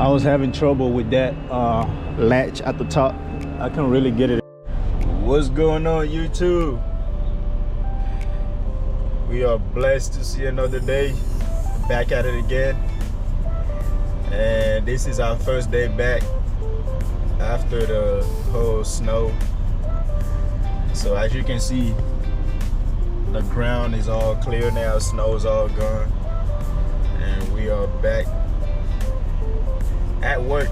I was having trouble with that latch at the top. I couldn't really get it. What's going on, YouTube? We are blessed to see another day. Back at it again. And this is our first day back after the whole snow. So as you can see, the ground is all clear now, snow's all gone. And we are back at work.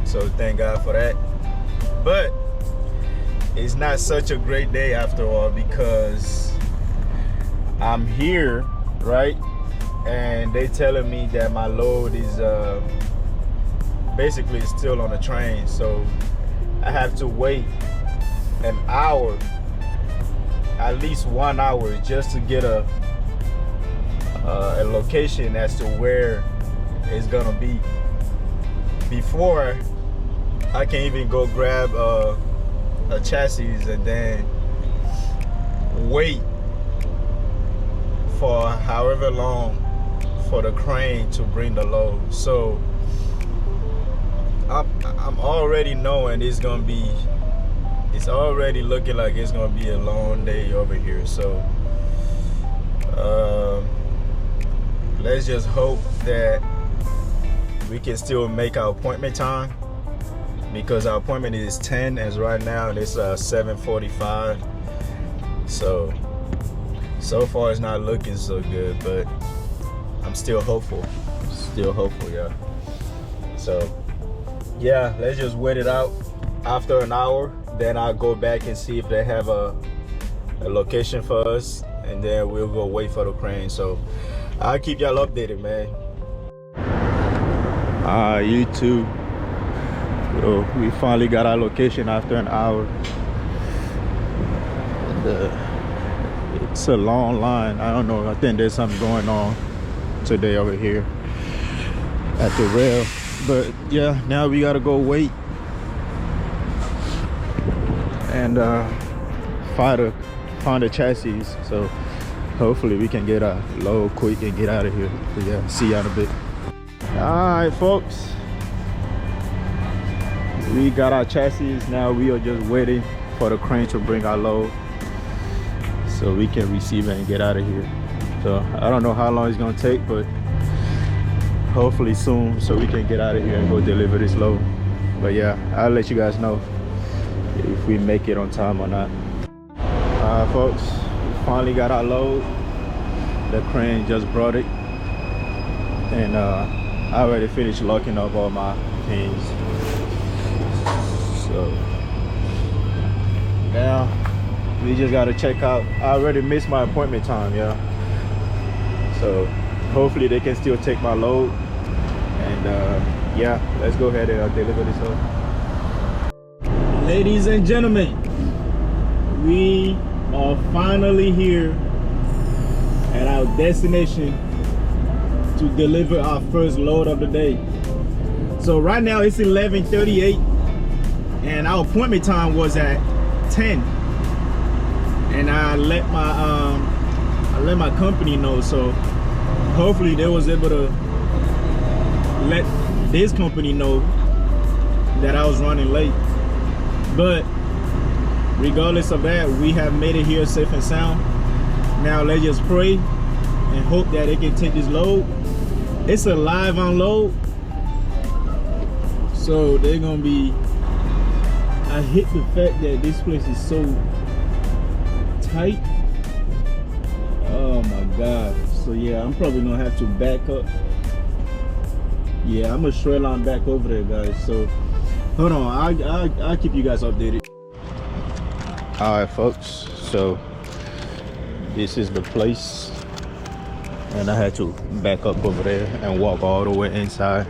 So thank God for that. But it's not such a great day after all, because I'm here, right? And they telling me that my load is basically still on the train. So I have to wait an hour, at least 1 hour, just to get a location as to where it's gonna be before I can even go grab a chassis and then wait for however long for the crane to bring the load. So I'm already knowing it's already looking like it's gonna be a long day over here. So let's just hope that we can still make our appointment time, because our appointment is 10 as right now, and it's 7:45. So far it's not looking so good, but I'm still hopeful. Yeah. So yeah, let's just wait it out. After an hour, then I'll go back and see if they have a location for us, and then we'll go wait for the crane. So I'll keep y'all updated, man. YouTube. So we finally got our location after an hour. It's a long line. I don't know. I think there's something going on today over here at the rail. But yeah, now we gotta go wait and find a chassis. So hopefully we can get a load quick and get out of here. So yeah, see y'all in a bit. All right, folks. We got our chassis. Now we are just waiting for the crane to bring our load so we can receive it and get out of here. So I don't know how long it's gonna take, but hopefully soon, so we can get out of here and go deliver this load. But yeah, I'll let you guys know if we make it on time or not. Alright, folks, we finally got our load. The crane just brought it, and I already finished locking up all my pins. So now we just gotta check out. I already missed my appointment time, yeah. So hopefully they can still take my load, and yeah, let's go ahead and deliver this load. Ladies and gentlemen, we are finally here at our destination to deliver our first load of the day. So right now it's 11:38, and our appointment time was at 10, and I let my company know. So hopefully they was able to let this company know that I was running late. But regardless of that, we have made it here safe and sound. Now let's just pray and hope that they can take this load. It's a live unload, so they're gonna be, I hate the fact that this place is so tight. Oh my God. So yeah, I'm probably gonna have to back up. Yeah, I'm gonna straight line back over there, guys. So hold on, I'll keep you guys updated. All right, folks, so this is the place, and I had to back up over there and walk all the way inside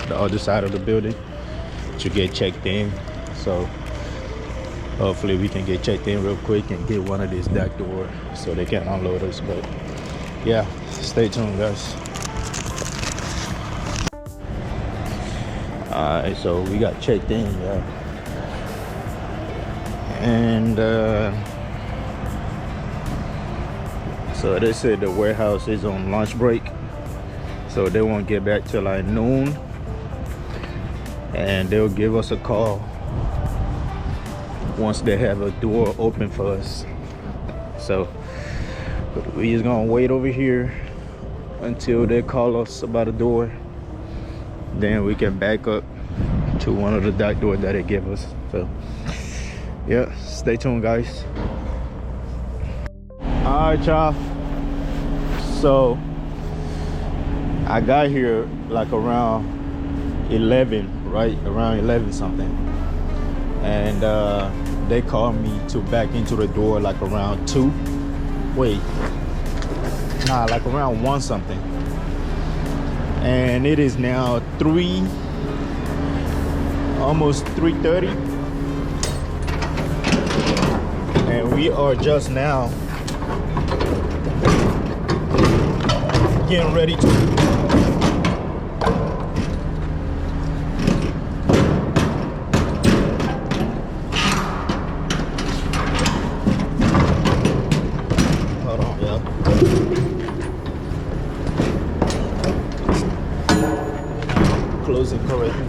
the other side of the building to get checked in. So hopefully we can get checked in real quick and get one of these back door so they can unload us. But yeah, stay tuned, guys. All right, so we got checked in, yeah. And so they said the warehouse is on lunch break, so they won't get back till like noon. and they'll give us a call once they have a door open for us. So we just gonna wait over here until they call us about a door, then we can back up to one of the back doors that they give us. So yeah, stay tuned, guys. All right, y'all, so I got here like around 11, right around 11 something, and they called me to back into the door like around 2. Wait, nah, like around 1 something, and it is now 3, almost 3:30, and we are just now getting ready to closing correctly.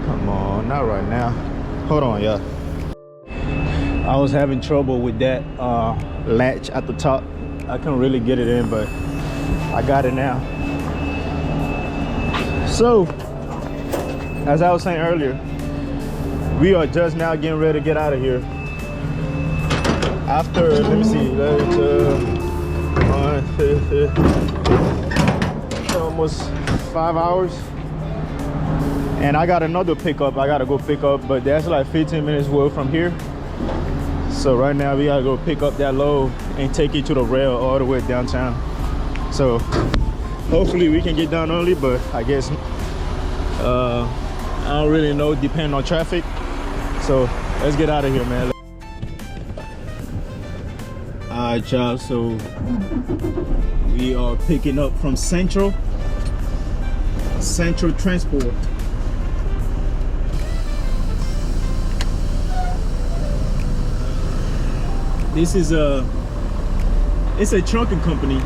Come on, not right now. Hold on, y'all. I was having trouble with that latch at the top. I couldn't really get it in, but I got it now. So, as I was saying earlier, we are just now getting ready to get out of here. After, let me see, almost 5 hours. And I got another pickup I gotta go pick up, but that's like 15 minutes away from here. So right now we gotta go pick up that load and take it to the rail all the way downtown. So hopefully we can get done early, but I guess I don't really know, depending on traffic. So let's get out of here, man. All right, y'all, so we are picking up from Central Transport. This is it's a trucking company,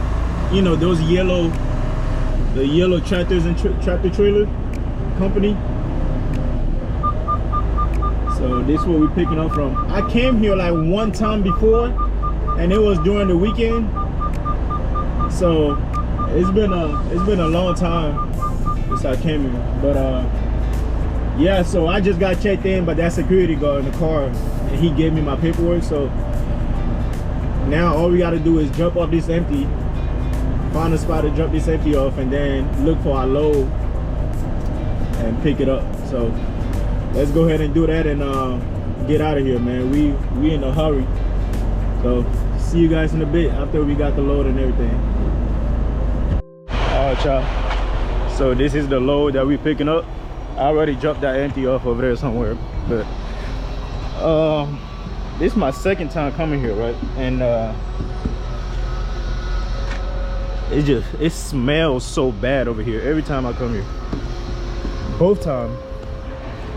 you know, those the yellow tractors and tractor trailer company. So this is what we're picking up from. I came here like one time before, and it was during the weekend. So it's been a long time since I came here. But yeah, so I just got checked in by that security guard in the car, and he gave me my paperwork. So now all we got to do is jump off this empty, find a spot to jump this empty off, and then look for our load and pick it up. So let's go ahead and do that and get out of here, man. We in a hurry. So see you guys in a bit after we got the load and everything. All right, y'all, so this is the load that we picking up. I already dropped that empty off over there somewhere, but this is my second time coming here, right? And it smells so bad over here every time I come here. Both times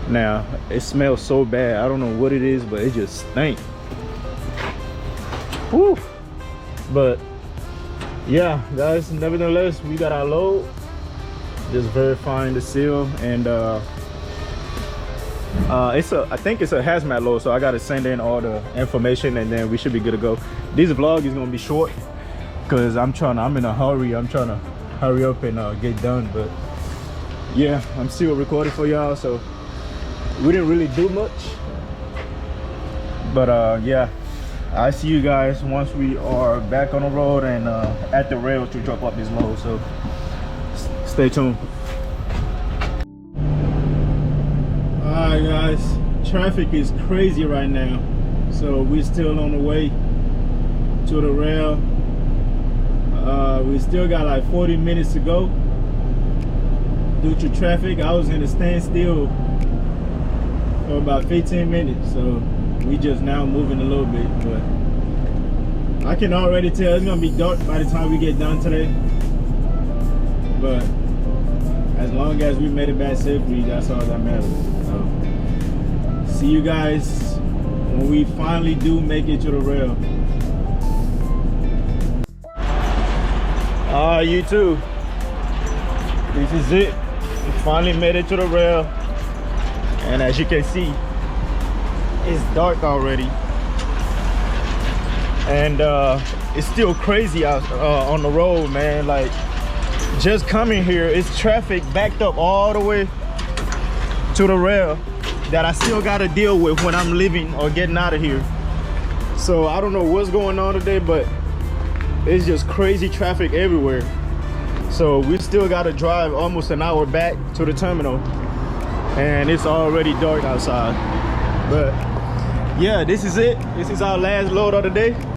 now it smells so bad. I don't know what it is, but it just stinks. Whew. But yeah, guys, nevertheless, we got our load. Just verifying the seal, and I think it's a hazmat load, so I gotta send in all the information and then we should be good to go. This vlog is gonna be short because I'm in a hurry. I'm trying to hurry up and get done, but yeah, I'm still recording for y'all, so we didn't really do much. But yeah, I see you guys once we are back on the road and at the rail to drop off this load. So stay tuned. Alright guys, traffic is crazy right now, so we're still on the way to the rail. We still got like 40 minutes to go due to traffic. I was in a standstill for about 15 minutes, so we just now moving a little bit, but I can already tell it's gonna be dark by the time we get done today. But as long as we made it back safely, that's all that matters. So See you guys when we finally do make it to the rail. You too. This is it. We finally made it to the rail. And as you can see, it's dark already. And it's still crazy out on the road, man. Like, just coming here, it's traffic backed up all the way to the rail that I still gotta deal with when I'm leaving or getting out of here. So I don't know what's going on today, but it's just crazy traffic everywhere. So we still gotta drive almost an hour back to the terminal, and it's already dark outside. But yeah, this is it. This is our last load of the day.